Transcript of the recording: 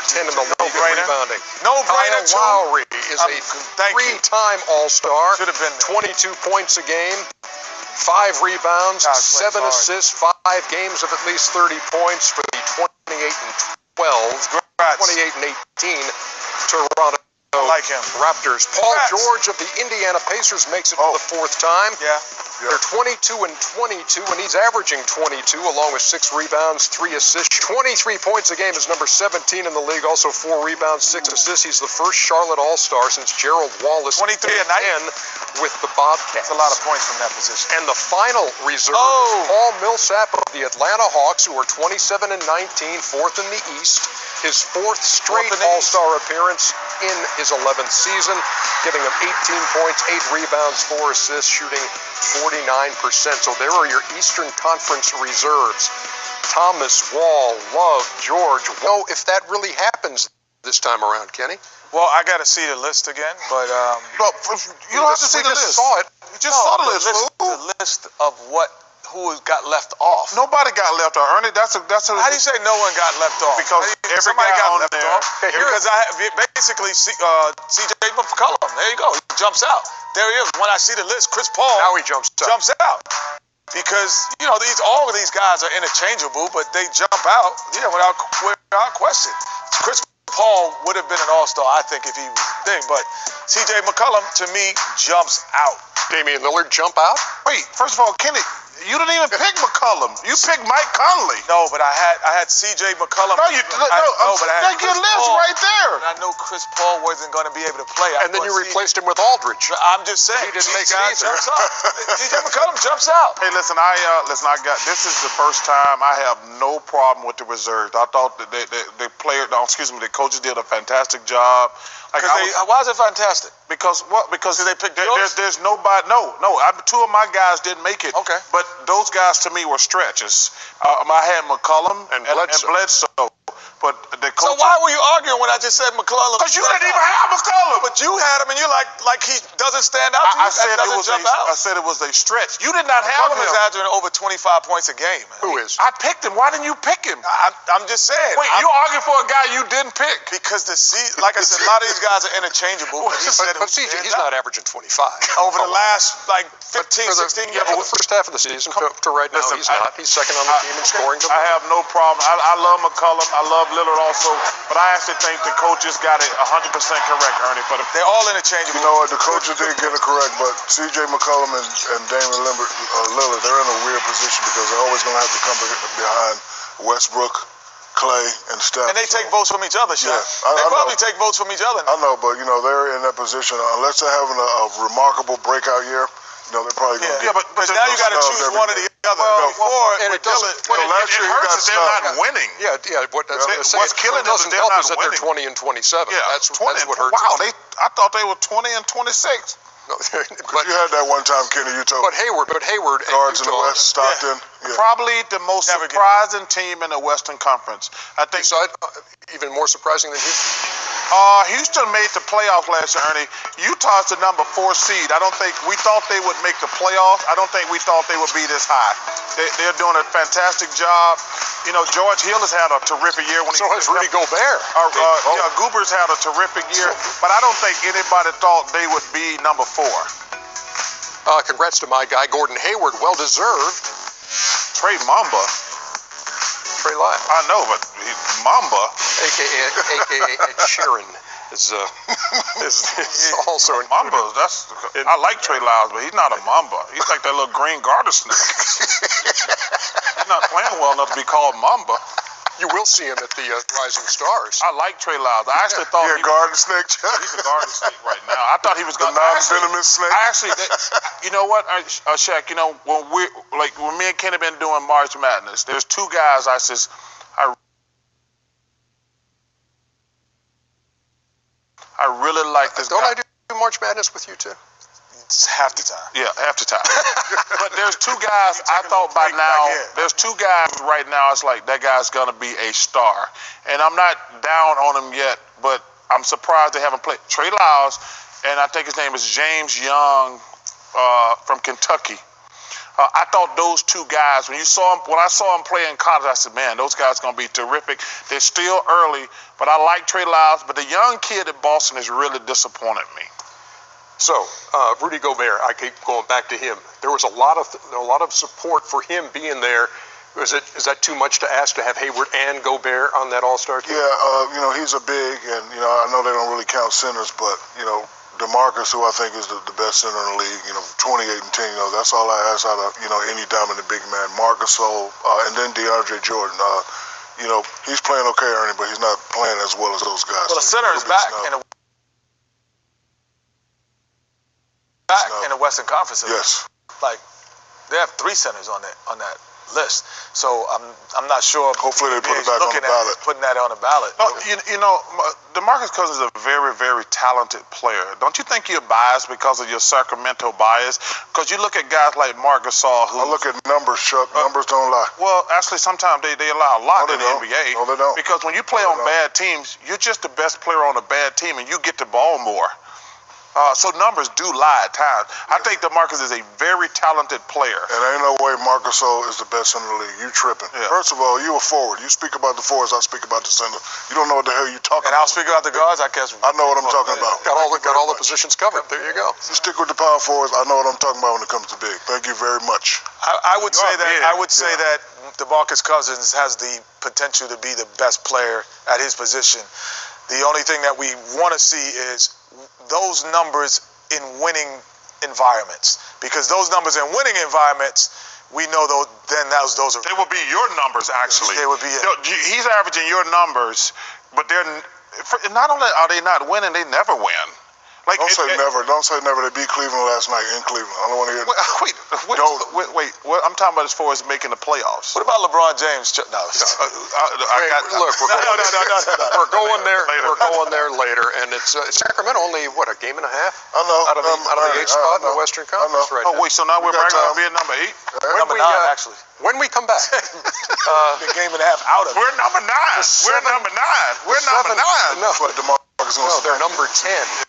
number 10 in the league in rebounding. No-brainer, too. Lowry is a three-time All-Star. Should have been 22 points a game, 5 rebounds, 7 assists, 5 games of at least 30 points for the 28 and 12, 28 and 18 Toronto Raptors. Paul George of the Indiana Pacers makes it for the 4th time. They're 22 and 22, and he's averaging 22, along with 6 rebounds, 3 assists. 23 points a game is number 17 in the league, also 4 rebounds, 6 assists. He's the first Charlotte All-Star since Gerald Wallace 23 a night with the Bobcats. That's a lot of points from that position. And the final reserve is Paul Millsap of the Atlanta Hawks, who are 27 and 19, 4th in the East. His 4th straight All-Star appearance in his 11th season, giving him 18 points, 8 rebounds, 4 assists, shooting 49%. So there are your Eastern Conference reserves. Thomas, Wall, Love, George. Well, if that really happens this time around, Kenny. Well, I got to see the list again, but you don't have to see the list. Saw it. You just saw the list. The list of who got left off. Nobody got left off. Ernie, that's a. How do you say no one got left off? Because somebody got left off. Because basically C.J. McCollum. There you go. He jumps out. There he is. When I see the list, Chris Paul. Now he jumps out. Because all of these guys are interchangeable, but they jump out. Without question. Chris Paul would have been an All-Star, I think, if he was a thing. But C.J. McCollum, to me, jumps out. Damian Lillard jump out? Wait, first of all, Kenny, you didn't even pick McCollum. You picked Mike Conley. No, but I had C.J. McCollum. But I had your list right there. I know Chris Paul wasn't going to be able to play. And then you replaced him with Aldridge. I'm just saying. He didn't make it either. Jumps out. C.J. McCollum jumps out. Hey, listen, I got. This is the first time I have no problem with the reserves. I thought that the coaches did a fantastic job. Why is it fantastic? Because they picked there's nobody. No. 2 of my guys didn't make it. Okay. But those guys to me were stretches. I had McCollum and Bledsoe. But the coach. So why were you arguing when I just said McCollum? Because you didn't even have McCollum. But you had him, and you're like he doesn't stand out to you. I said it was a stretch. You did not have him. McCollum is averaging over 25 points a game. Who is? I picked him. Why didn't you pick him? I'm just saying. Wait, you arguing for a guy you didn't pick? Because like I said, a lot of these guys are interchangeable. But CJ, he's not averaging 25 over the last 15, 16 years. For the first half of the season to right now, he's not. He's second on the team in scoring. I have no problem. I love McCollum. I love Lillard also, but I actually think the coaches got it 100% correct, Ernie. They're all interchangeable. You know what? The coaches did get it correct, but C.J. McCollum and Damian Lillard, they're in a weird position because they're always going to have to come behind Westbrook, Clay, and Steph. And they take votes from each other, Sean. Yeah, they probably take votes from each other. I know, but they're in that position unless they're having a remarkable breakout year. They're probably going to get. But now you got to choose one or the other. And it hurts that they're not winning. Yeah. What's killing them is they're not winning. They're 20 and 27. Yeah, that's what hurts. Wow, I thought they were 20 and 26. No, but you had that one time, Kenny. You told. But Hayward, guards in the West, Stockton. Yeah. Probably the most surprising team in the Western Conference. I think. Even more surprising than Houston. Houston made the playoff last year, Ernie. Utah's the number 4 seed. We thought they would make the playoffs. I don't think we thought they would be this high. They're doing a fantastic job. George Hill has had a terrific year. So has Rudy Gobert. Goober's had a terrific year, but I don't think anybody thought they would be number 4. Congrats to my guy, Gordon Hayward. Well deserved. Trey Mamba. Trey Lyles. I know, but Mamba, AKA Ed Sheeran, is also Mamba. I like Trey Lyles, but he's not a Mamba. He's like that little green garter snake. He's not playing well enough to be called Mamba. You will see him at the Rising Stars. I like Trey Lyles. I actually thought he's a garden snake. He's a garden snake right now. I thought he was going to non-venomous snake. You know what, Shaq? When me and Ken have been doing March Madness, there's 2 guys I really like this. Don't I do March Madness with you too? It's half the time. Yeah, half the time. But there's 2 guys I thought by now. There's 2 guys right now. It's like that guy's gonna be a star, and I'm not down on him yet. But I'm surprised they haven't played Trey Lyles, and I think his name is James Young from Kentucky. I thought those two guys, when I saw them play in college, I said, man, those guys are going to be terrific. They're still early, but I like Trey Lyles. But the young kid at Boston has really disappointed me. So, Rudy Gobert, I keep going back to him. There was a lot of support for him being there. Is that too much to ask to have Hayward and Gobert on that All-Star team? Yeah, he's a big, and I know they don't really count centers, but DeMarcus, who I think is the best center in the league, 28 and 10, that's all I ask out of any dominant big man. Marcus, and then DeAndre Jordan. He's playing okay, Ernie, but he's not playing as well as those guys. Well, the center is back in the Western Conference. Yes. Like, they have 3 centers on that list. So I'm not sure. Hopefully they put it back on the ballot. Putting that on the ballot. DeMarcus Cousins is a very, very talented player. Don't you think you're biased because of your Sacramento bias? Because you look at guys like Marc Gasol. I look at numbers, Chuck. Numbers don't lie. Well, actually, sometimes they allow a lot in the NBA. No, they don't. Because when you play on bad teams, you're just the best player on a bad team, and you get the ball more. So numbers do lie at times. I think DeMarcus is a very talented player. And ain't no way Marc Gasol is the best in the league. You tripping. Yeah. First of all, you a forward. You speak about the forwards, I speak about the center. You don't know what the hell you talking And about. I'll speak about the guards, I guess. I know what I'm talking about. Got all the positions covered. There you go. You stick with the power forwards. I know what I'm talking about when it comes to big. Thank you very much. I would say that DeMarcus Cousins has the potential to be the best player at his position. The only thing that we want to see is those numbers in winning environments, because those numbers in winning environments, we know those are. They will be your numbers, actually. They would be. He's averaging your numbers, but not only are they not winning, they never win. Don't say never. Don't say never. They beat Cleveland last night in Cleveland. I don't want to hear. Wait. I'm talking about as far as making the playoffs. What about LeBron James? No. Look, we're going there. We're going there later, and it's Sacramento only a game and a half. I know. Out of the 8th spot in the Western Conference right now. Wait, so now we're back to being number 8. Number 9, actually. When we come back, the game and a half out of it. We're number 9. We're number 9. We're number 9. No, But DeMarcus they're number 10.